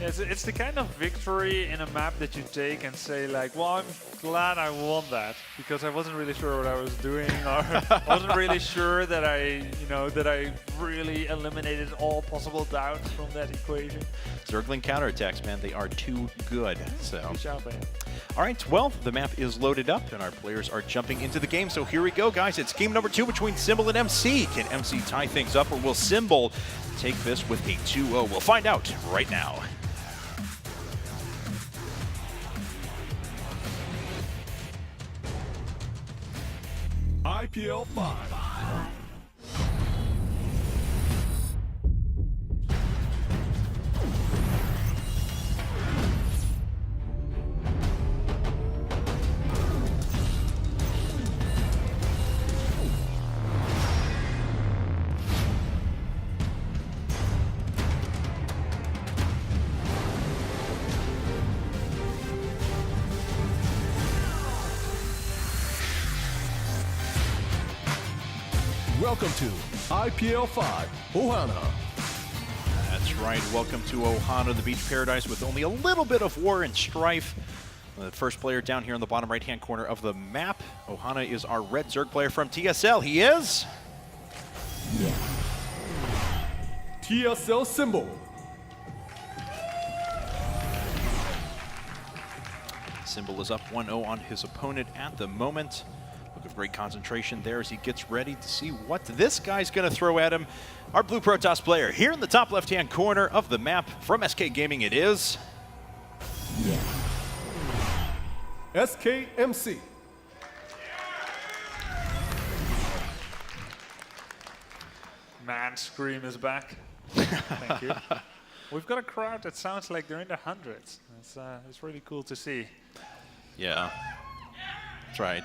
It's the kind of victory in a map that you take and say like, well, I'm glad I won that because I wasn't really sure what I was doing, or I wasn't really sure that that I really eliminated all possible doubts from that equation. Zergling counterattacks, man, they are too good. So. Good job, man. All right, well, the map is loaded up and our players are jumping into the game. So here we go, guys. It's game number 2 between Symbol and MC. Can MC tie things up, or will Symbol take this with a 2-0? We'll find out right now. IPL 5. Welcome to IPL 5, Ohana. That's right, welcome to Ohana, the beach paradise with only a little bit of war and strife. The first player down here in the bottom right-hand corner of the map. Ohana is our red Zerg player from TSL. He is... TSL Symbol. Symbol is up 1-0 on his opponent at the moment. Look of great concentration there as he gets ready to see what this guy's going to throw at him. Our blue Protoss player here in the top left-hand corner of the map from SK Gaming it is... SKMC. Man Scream is back. Thank you. We've got a crowd that sounds like they're in the hundreds. It's really cool to see. Yeah, that's right.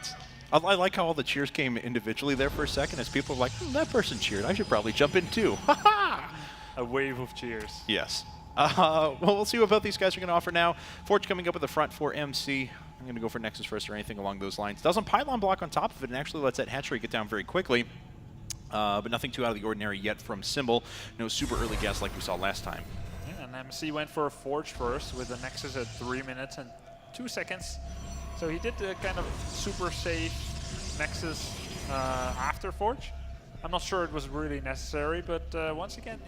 I like how all the cheers came individually there for a second as people were like, that person cheered. I should probably jump in too. A wave of cheers. Yes. Well, we'll see what both these guys are going to offer now. Forge coming up at the front for MC. I'm going to go for Nexus first or anything along those lines. Doesn't pylon block on top of it and actually lets that hatchery get down very quickly. But nothing too out of the ordinary yet from Symbol. No super early gas like we saw last time. Yeah, and MC went for a Forge first with the Nexus at 3 minutes and 2 seconds. So he did the kind of super safe Nexus after Forge. I'm not sure it was really necessary, but once again,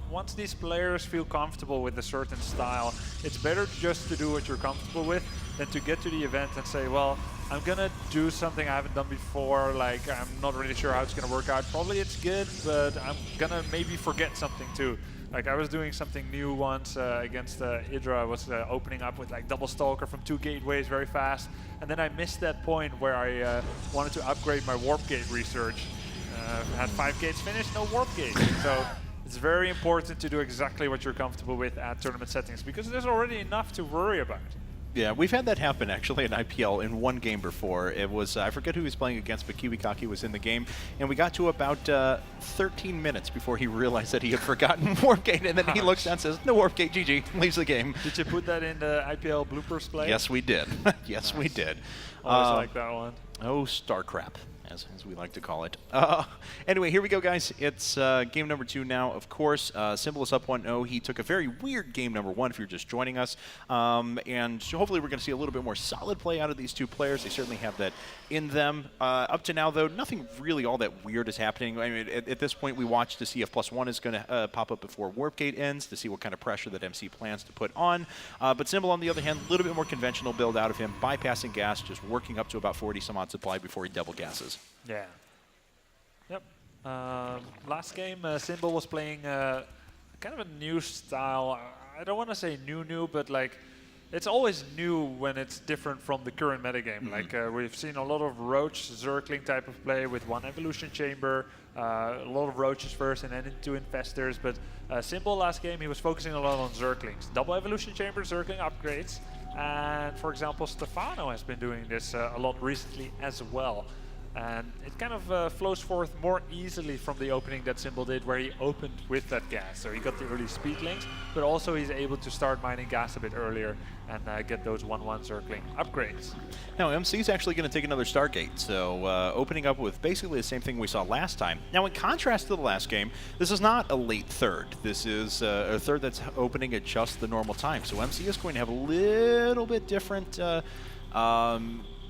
once these players feel comfortable with a certain style, it's better just to do what you're comfortable with than to get to the event and say, well, I'm gonna do something I haven't done before, like I'm not really sure how it's gonna work out. Probably it's good, but I'm gonna maybe forget something too. Like I was doing something new once against Hydra. I was opening up with like double stalker from 2 gateways very fast, and then I missed that point where I wanted to upgrade my warp gate research. Had 5 gates finished, no warp gate. So it's very important to do exactly what you're comfortable with at tournament settings because there's already enough to worry about. Yeah, we've had that happen actually in IPL in one game before. It was, I forget who he was playing against, but Kiwikaki was in the game. And we got to about 13 minutes before he realized that he had forgotten Warp Gate. And then he looks down and says, no Warp Gate, GG, leaves the game. Did you put that in the IPL bloopers play? Yes, we did. Yes, we did. Always like that one. Oh, Starcraft, as we like to call it. Anyway, here we go, guys. It's game number 2 now, of course. Symbol is up 1-0. He took a very weird game number 1 if you're just joining us. And hopefully we're going to see a little bit more solid play out of these two players. They certainly have that in them. Up to now, though, nothing really all that weird is happening. I mean, at this point, we watch to see if +1 is going to pop up before Warp Gate ends to see what kind of pressure that MC plans to put on. But Symbol, on the other hand, a little bit more conventional build out of him, bypassing gas, just working up to about 40 some odd supply before he double gasses. Yeah. Yep. Last game, Symbol was playing kind of a new style. I don't want to say new, but like it's always new when it's different from the current metagame. Like we've seen a lot of Roach Zergling type of play with 1 evolution chamber, a lot of Roaches first and then into Infestors. But Symbol last game, he was focusing a lot on Zerglings. Double evolution chamber, Zergling upgrades. And for example, Stefano has been doing this a lot recently as well. And it kind of flows forth more easily from the opening that Symbol did, where he opened with that gas. So he got the early speed links, but also he's able to start mining gas a bit earlier and get those 1-1 circling upgrades. Now, MC is actually going to take another Stargate, so opening up with basically the same thing we saw last time. Now, in contrast to the last game, this is not a late third. This is a third that's opening at just the normal time. So MC is going to have a little bit different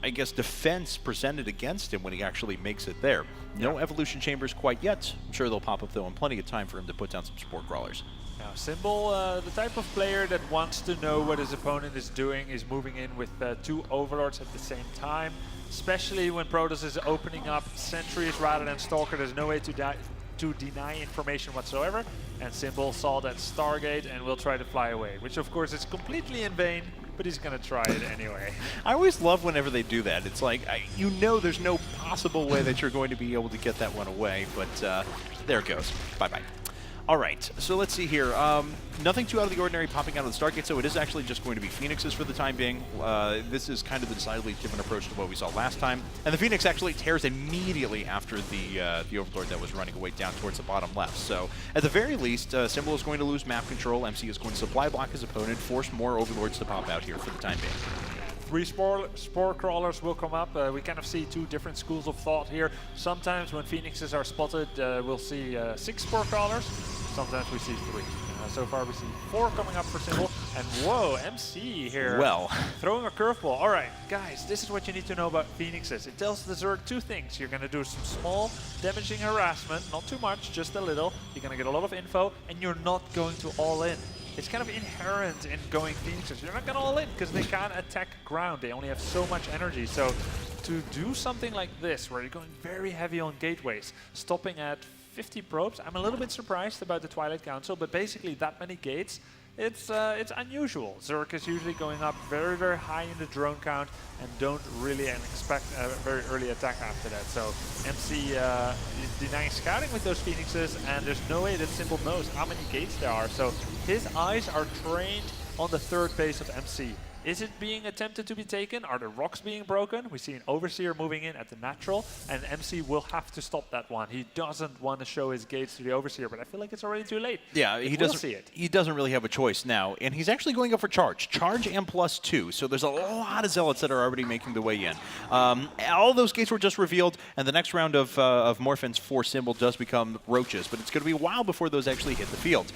I guess, defense presented against him when he actually makes it there. No evolution chambers quite yet. I'm sure they'll pop up, though, and plenty of time for him to put down some support crawlers. Now, Symbol, the type of player that wants to know what his opponent is doing, is moving in with 2 Overlords at the same time, especially when Protoss is opening up sentries rather than Stalker. There's no way to deny information whatsoever, and Symbol saw that Stargate and will try to fly away, which of course is completely in vain, but he's going to try it anyway. I always love whenever they do that. It's like, you know there's no possible way that you're going to be able to get that one away, but there it goes. Bye-bye. All right, so let's see here. Nothing too out of the ordinary popping out of the Stargate, so it is actually just going to be Phoenixes for the time being. This is kind of the decidedly different approach to what we saw last time. And the Phoenix actually tears immediately after the Overlord that was running away down towards the bottom left. So at the very least, Symbol is going to lose map control. MC is going to supply block his opponent, force more Overlords to pop out here for the time being. 3 spore crawlers will come up. We kind of see 2 different schools of thought here. Sometimes when Phoenixes are spotted, we'll see 6 spore crawlers. Sometimes we see 3. So far we see 4 coming up for Symbol. And whoa, MC here. Well. Throwing a curveball. All right, guys, this is what you need to know about Phoenixes. It tells the Zerg 2 things. You're going to do some small damaging harassment, not too much, just a little. You're going to get a lot of info, and you're not going to all in. It's kind of inherent in going Phoenixes. You're not going to all in because they can't attack ground. They only have so much energy. So to do something like this, where you're going very heavy on gateways, stopping at 50 probes, I'm a little bit surprised about the Twilight Council, but basically that many gates, it's unusual. Zerg is usually going up very, very high in the drone count and don't really expect a very early attack after that. So MC is denying scouting with those Phoenixes, and there's no way that Symbol knows how many gates there are. So his eyes are trained on the 3rd base of MC. Is it being attempted to be taken? Are the rocks being broken? We see an Overseer moving in at the natural, and MC will have to stop that one. He doesn't want to show his gates to the Overseer, but I feel like it's already too late. Yeah, he doesn't see it. He doesn't really have a choice now, and he's actually going up for charge and +2. So there's a lot of zealots that are already making the way in. All those gates were just revealed, and the next round of Morphins for Symbol does become roaches, but it's going to be a while before those actually hit the field.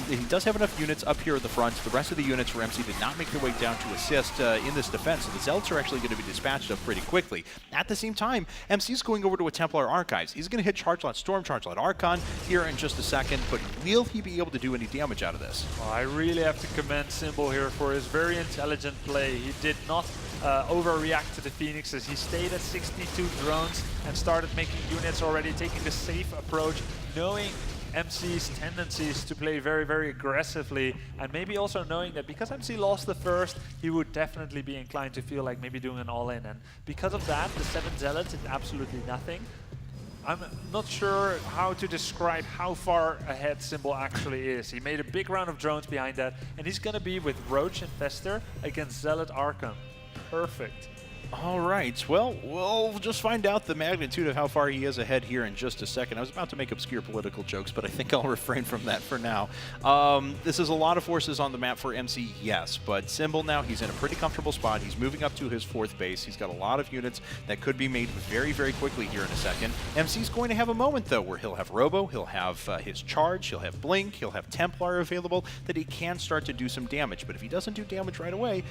He does have enough units up here at the front. The rest of the units for MC did not make their way down to assist in this defense, so the Zealots are actually going to be dispatched up pretty quickly. At the same time, MC is going over to a Templar Archives. He's going to hit Chargelot Storm, Chargelot Archon here in just a second, but will he be able to do any damage out of this? Well, I really have to commend Symbol here for his very intelligent play. He did not overreact to the Phoenixes. He stayed at 62 drones and started making units already, taking the safe approach, knowing MC's tendencies to play very, very aggressively, and maybe also knowing that because MC lost the first, he would definitely be inclined to feel like maybe doing an all-in. And because of that, the 7 Zealots did absolutely nothing. I'm not sure how to describe how far ahead Symbol actually is. He made a big round of drones behind that, and he's going to be with Roach and Fester against Zealot Archon. Perfect. All right, well, we'll just find out the magnitude of how far he is ahead here in just a second. I was about to make obscure political jokes, but I think I'll refrain from that for now. This is a lot of forces on the map for MC, yes, but Symbol now, he's in a pretty comfortable spot. He's moving up to his 4th base. He's got a lot of units that could be made very, very quickly here in a second. MC's going to have a moment, though, where he'll have Robo, he'll have his Charge, he'll have Blink, he'll have Templar available, that he can start to do some damage. But if he doesn't do damage right away,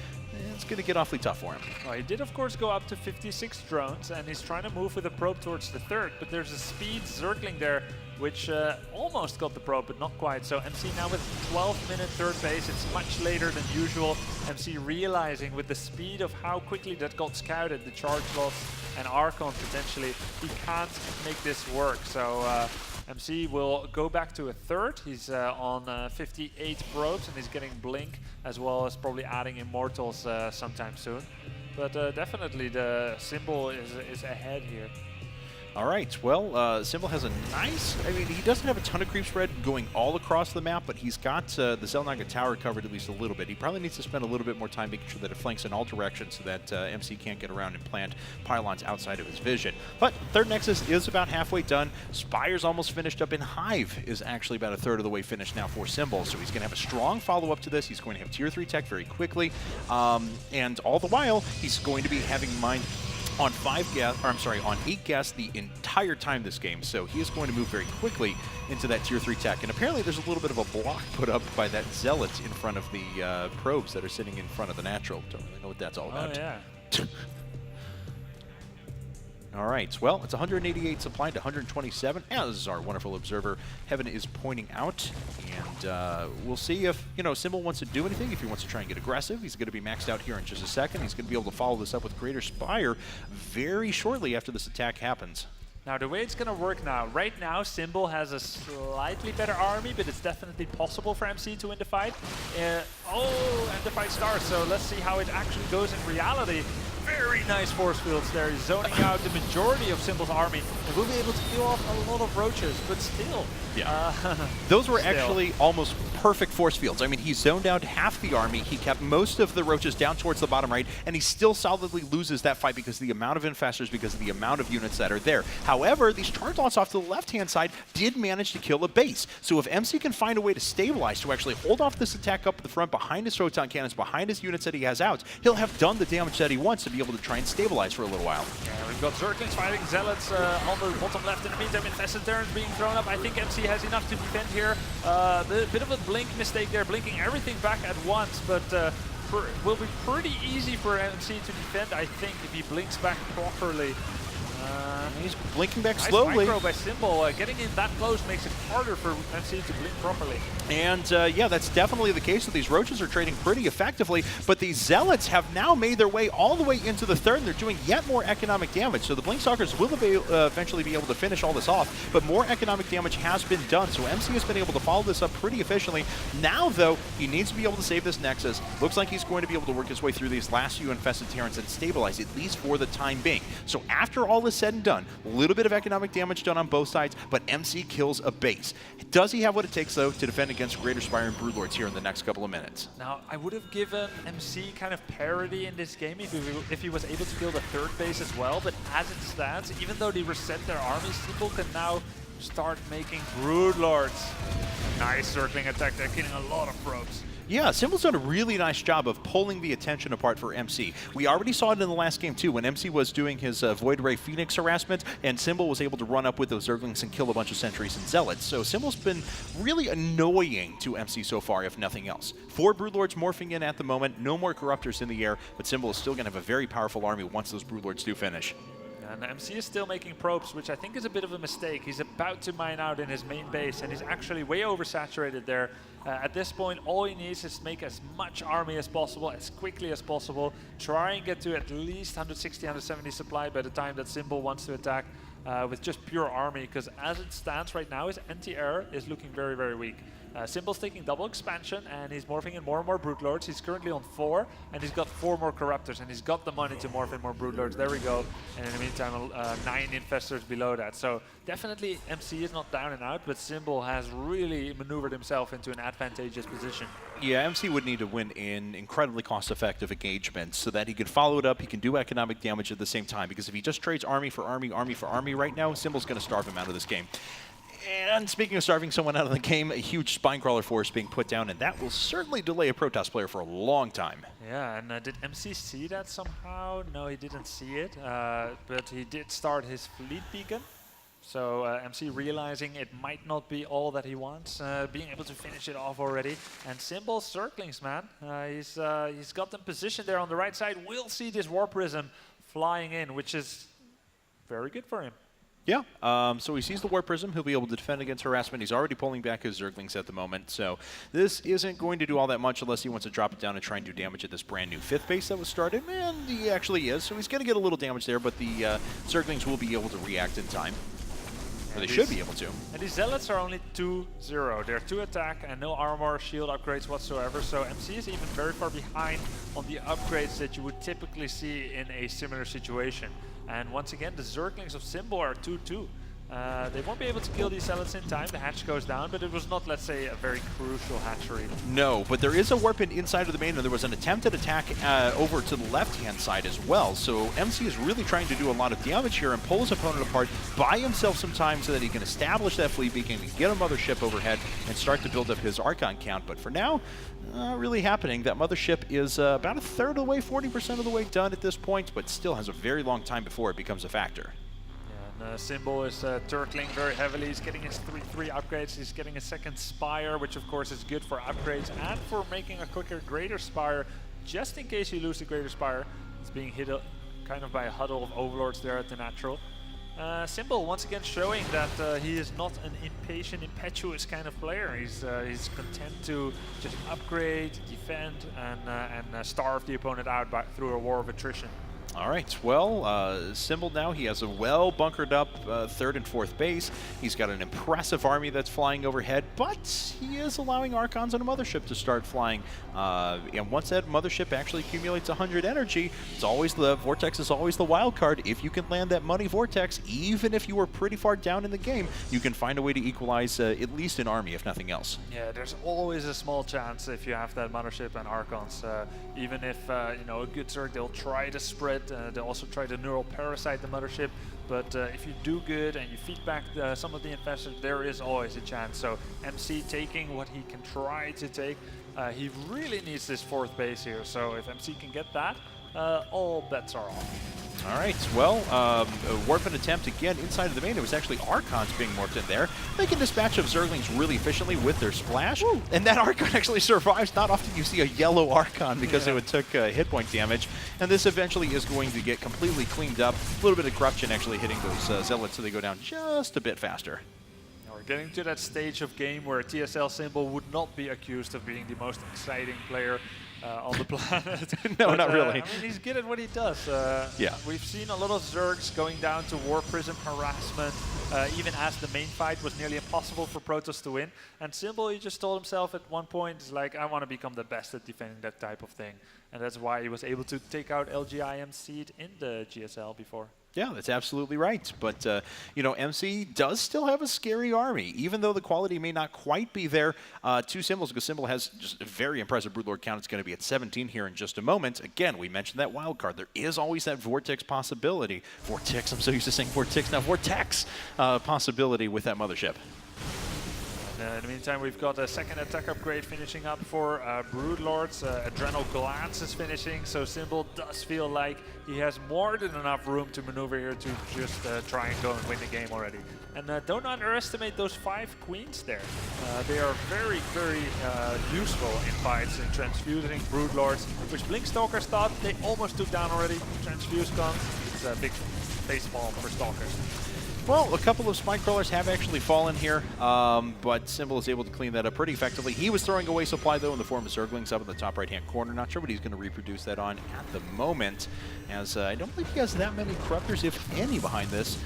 it's going to get awfully tough for him. Well, he did, of course, go up to 56 drones, and he's trying to move with a probe towards the 3rd, but there's a speed circling there, which almost got the probe, but not quite. So MC now with 12-minute 3rd base. It's much later than usual. MC realizing with the speed of how quickly that got scouted, the charge loss and Archon potentially, he can't make this work. So MC will go back to a 3rd. He's on 58 probes, and he's getting Blink, as well as probably adding Immortals sometime soon. But definitely the Symbol is ahead here. All right, well, Symbol has a nice, I mean, he doesn't have a ton of creep spread going all across the map, but he's got the Zelnaga tower covered at least a little bit. He probably needs to spend a little bit more time making sure that it flanks in all directions so that MC can't get around and plant pylons outside of his vision. But third Nexus is about halfway done. Spire's almost finished up, and Hive is actually about a third of the way finished now for Symbol, so he's going to have a strong follow-up to this. He's going to have tier 3 tech very quickly, and all the while, he's going to be having in mind on 8 gas the entire time this game, so he is going to move very quickly into that tier 3 tech. And apparently there's a little bit of a block put up by that Zealot in front of the probes that are sitting in front of the natural. Don't really know what that's all about. Oh, yeah. All right, well, it's 188 supplied to 127, as our wonderful observer Heaven is pointing out. And we'll see if, Symbol wants to do anything, if he wants to try and get aggressive. He's going to be maxed out here in just a second. He's going to be able to follow this up with Greater Spire very shortly after this attack happens. Now, the way it's going to work now, right now, Symbol has a slightly better army, but it's definitely possible for MC to win the fight. And the fight starts, so let's see how it actually goes in reality. Very nice force fields there. He's zoning out the majority of Symbol's army. And we'll be able to kill off a lot of roaches, but still. Yeah. Those were actually almost perfect force fields. I mean, he zoned out half the army. He kept most of the roaches down towards the bottom right, and he still solidly loses that fight because of the amount of infestors, because of the amount of units that are there. However, these charge lots off to the left-hand side did manage to kill a base. So if MC can find a way to stabilize, to actually hold off this attack up the front behind his photon cannons, behind his units that he has out, he'll have done the damage that he wants to be able to try and stabilize for a little while. Yeah, we've got Zerglings fighting Zealots on the bottom left. In the meantime, infested turrets being thrown up. I think MC has enough to defend here. A bit of a blink mistake there, blinking everything back at once, but will be pretty easy for MC to defend, I think, if he blinks back properly. He's blinking back nice slowly. Micro by Symbol. Getting in that close makes it harder for MC to blink properly. And yeah, that's definitely the case. That these roaches are trading pretty effectively, but these Zealots have now made their way all the way into the third, and they're doing yet more economic damage. So the Blinkstalkers will eventually be able to finish all this off, but more economic damage has been done. So MC has been able to follow this up pretty efficiently. Now, though, he needs to be able to save this Nexus. Looks like he's going to be able to work his way through these last few infested Terrans and stabilize, at least for the time being. So after all is said and done, a little bit of economic damage done on both sides, but MC kills a base. Does he have what it takes, though, to defend against Greater Spire and Broodlords here in the next couple of minutes? Now, I would have given MC kind of parity in this game if he was able to kill the third base as well, but as it stands, even though they reset their armies, people can now start making Broodlords. Nice circling attack there, killing a lot of probes. Yeah, Symbol's done a really nice job of pulling the attention apart for MC. We already saw it in the last game, too, when MC was doing his Void Ray Phoenix harassment, and Symbol was able to run up with those Zerglings and kill a bunch of Sentries and Zealots. So Symbol's been really annoying to MC so far, if nothing else. 4 Broodlords morphing in at the moment, no more Corruptors in the air, but Symbol is still going to have a very powerful army once those Broodlords do finish. And MC is still making probes, which I think is a bit of a mistake. He's about to mine out in his main base, and he's actually way oversaturated there. At this point, all he needs is to make as much army as possible, as quickly as possible. Try and get to at least 160, 170 supply by the time that Symbol wants to attack with just pure army, because as it stands right now, his anti-air is looking very, very weak. Symbol's taking double expansion, and he's morphing in more and more Broodlords. He's currently on 4, and he's got 4 more Corruptors, and he's got the money to morph in more Broodlords. There we go. And in the meantime, 9 Infestors below that. So definitely MC is not down and out, but Symbol has really maneuvered himself into an advantageous position. Yeah, MC would need to win in incredibly cost-effective engagements so that he can follow it up, he can do economic damage at the same time, because if he just trades army for army, army for army right now, Symbol's going to starve him out of this game. And speaking of starving someone out of the game, a huge Spinecrawler force being put down, and that will certainly delay a Protoss player for a long time. Yeah, and did MC see that somehow? No, he didn't see it, but he did start his fleet beacon. So MC realizing it might not be all that he wants, being able to finish it off already. And Symbol Zerglings, man. He's got them positioned there on the right side. We'll see this War Prism flying in, which is very good for him. Yeah, so he sees the War Prism. He'll be able to defend against harassment. He's already pulling back his Zerglings at the moment, so this isn't going to do all that much unless he wants to drop it down and try and do damage at this brand new 5th base that was started, and he actually is, so he's going to get a little damage there, but the Zerglings will be able to react in time. Or they should be able to. And these Zealots are only 2-0. They're 2 attack and no armor, shield upgrades whatsoever. So MC is even very far behind on the upgrades that you would typically see in a similar situation. And once again, the Zerglings of Symbol are 2-2. They won't be able to kill these zealots in time. The hatch goes down, but it was not, let's say, a very crucial hatchery. No, but there is a warp inside of the main, and there was an attempted attack over to the left-hand side as well. So MC is really trying to do a lot of damage here and pull his opponent apart, buy himself some time so that he can establish that fleet beacon, get a mothership overhead, and start to build up his Archon count. But for now, not really happening. That mothership is about a third of the way, 40% of the way done at this point, but still has a very long time before it becomes a factor. Symbol is turtling very heavily. He's getting his 3-3 upgrades. He's getting a second Spire, which of course is good for upgrades and for making a quicker Greater Spire, just in case you lose the Greater Spire. It's being hit kind of by a huddle of Overlords there at the natural. Symbol once again showing that he is not an impatient, impetuous kind of player. He's content to just upgrade, defend, and starve the opponent out through a war of attrition. All right, well, Symbol now, he has a well bunkered up third and fourth base. He's got an impressive army that's flying overhead, but he is allowing Archons on a mothership to start flying. And once that mothership actually accumulates 100 energy, it's always the Vortex is always the wild card. If you can land that money Vortex, even if you were pretty far down in the game, you can find a way to equalize at least an army, if nothing else. Yeah, there's always a small chance if you have that mothership and Archons. Even if, you know, a good Zerg, they'll try to spread. They'll also try to neural parasite the mothership, but if you do good and you feed back some of the investors, there is always a chance. So MC taking what he can try to take, he really needs this fourth base here. So if MC can get that, all bets are off. All right, well, a warping attempt again inside of the main. It was actually Archons being warped in there. They can dispatch of Zerglings really efficiently with their splash, and that Archon actually survives. Not often you see a yellow Archon because it took hit point damage, and this eventually is going to get completely cleaned up. A little bit of corruption actually hitting those Zealots so they go down just a bit faster. We're getting to that stage of game where TSL Symbol would not be accused of being the most exciting player on the planet. No, but, not really. I mean, he's good at what he does. Yeah. We've seen a lot of Zergs going down to War Prism harassment, even as the main fight was nearly impossible for Protoss to win. And Symbol, he just told himself at one point, is like, I want to become the best at defending that type of thing. And that's why he was able to take out LGIM Seed in the GSL before. Yeah, that's absolutely right. But, you know, MC does still have a scary army, even though the quality may not quite be there to Symbols, because Symbol has just a very impressive Broodlord count. It's going to be at 17 here in just a moment. Again, we mentioned that wild card. There is always that Vortex possibility. Vortex, I'm so used to saying Vortex now. Vortex possibility with that mothership. In the meantime, we've got a second attack upgrade finishing up for Broodlords. Adrenal Glance is finishing, so Symbol does feel like he has more than enough room to maneuver here to just try and go and win the game already. And don't underestimate those 5 queens there. They are very, very useful in fights, in transfusing Broodlords, which Blinkstalkers thought they almost took down already. Transfuse comes, it's a big facepalm for Stalkers. Well, a couple of Spike Crawlers have actually fallen here, but Symbol is able to clean that up pretty effectively. He was throwing away supply, though, in the form of Zerglings up in the top right-hand corner. Not sure what he's going to reproduce that on at the moment, as I don't believe he has that many Corruptors, if any, behind this.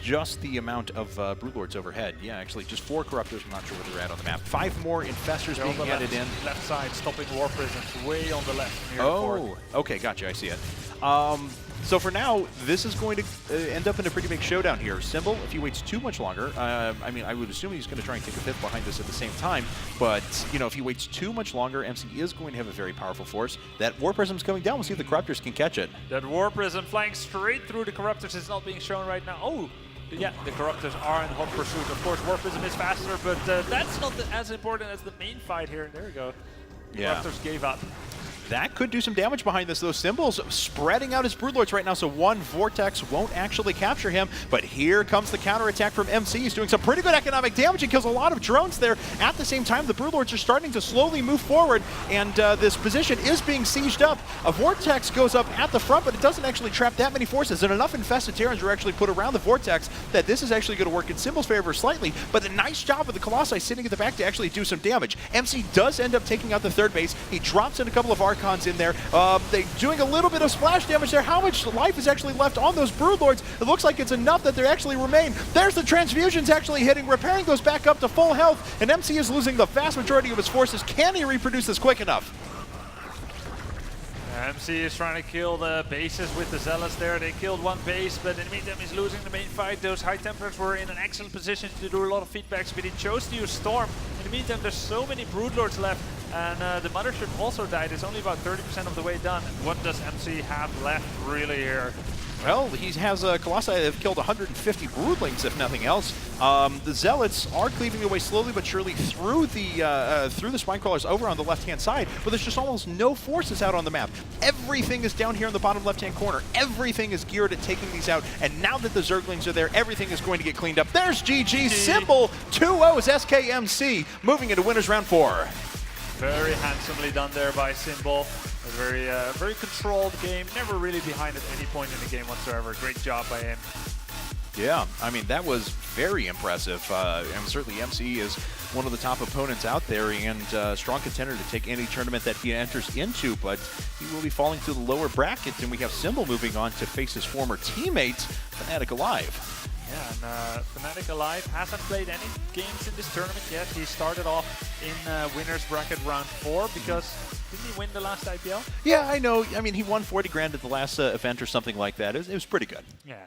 Just the amount of Broodlords overhead. Yeah, actually, just 4 Corruptors. I'm not sure where they're at on the map. 5 more Infestors being added in. Left side, stopping War Prisms, way on the left. Near oh, okay, gotcha, I see it. So for now, this is going to end up in a pretty big showdown here. Symbol, if he waits too much longer, I mean, I would assume he's going to try and take a 5th behind this at the same time, but, you know, if he waits too much longer, MC is going to have a very powerful force. That War Prism's coming down. We'll see if the Corruptors can catch it. That War Prism flying straight through the Corruptors is not being shown right now. Oh! Yeah, the Corruptors are in hot pursuit. Of course, War Prism is faster, but that's not as important as the main fight here. There we go. The Corruptors gave up. That could do some damage behind this, though. Symbols spreading out his Broodlords right now, so one Vortex won't actually capture him. But here comes the counterattack from MC. He's doing some pretty good economic damage and kills a lot of drones there. At the same time, the Broodlords are starting to slowly move forward, and this position is being sieged up. A Vortex goes up at the front, but it doesn't actually trap that many forces, and enough infested Terrans are actually put around the Vortex that this is actually going to work in Symbol's favor slightly. But a nice job of the Colossi sitting at the back to actually do some damage. MC does end up taking out the 3rd base. He drops in a couple of Archons in there. They're doing a little bit of splash damage there. How much life is actually left on those Broodlords? It looks like it's enough that they actually remain. There's the transfusions actually hitting, repairing those back up to full health, and MC is losing the vast majority of his forces. Can he reproduce this quick enough? MC is trying to kill the bases with the Zealots there. They killed one base, but in the meantime he's losing the main fight. Those high temperatures were in an excellent position to do a lot of feedbacks, but he chose to use Storm. In the meantime, there's so many Broodlords left, and the Mothership also died. It's only about 30% of the way done. What does MC have left really here? Well, he has a Colossi that have killed 150 Broodlings, if nothing else. The Zealots are cleaving away slowly but surely through the Spine Crawlers over on the left-hand side, but there's just almost no forces out on the map. Everything is down here in the bottom left-hand corner. Everything is geared at taking these out, and now that the Zerglings are there, everything is going to get cleaned up. There's GG Symbol, 2-0's SKMC, moving into winners round 4. Very handsomely done there by Symbol. A very controlled game, never really behind at any point in the game whatsoever. Great job by him. Yeah, I mean, that was very impressive. And certainly MC is one of the top opponents out there and strong contender to take any tournament that he enters into, but he will be falling to the lower bracket, and we have Symbol moving on to face his former teammate, Fnatic Alive. Yeah, and Fnatic Alive hasn't played any games in this tournament yet. He started off in winners bracket round 4 because didn't he win the last IPL? Yeah, I know. I mean, he won 40 grand at the last event or something like that. It was pretty good. Yeah.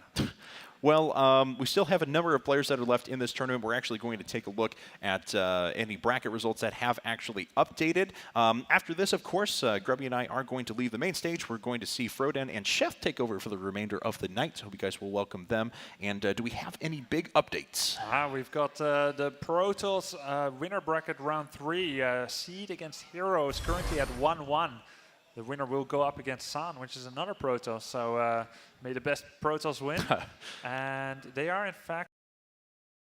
Well, we still have a number of players that are left in this tournament. We're actually going to take a look at any bracket results that have actually updated. After this, of course, Grubby and I are going to leave the main stage. We're going to see Froden and Chef take over for the remainder of the night. So hope you guys will welcome them. And do we have any big updates? We've got the Protoss winner bracket round 3. Seed against Heroes currently at 1-1. The winner will go up against San, which is another Protoss. So may the best Protoss win. And they are, in fact,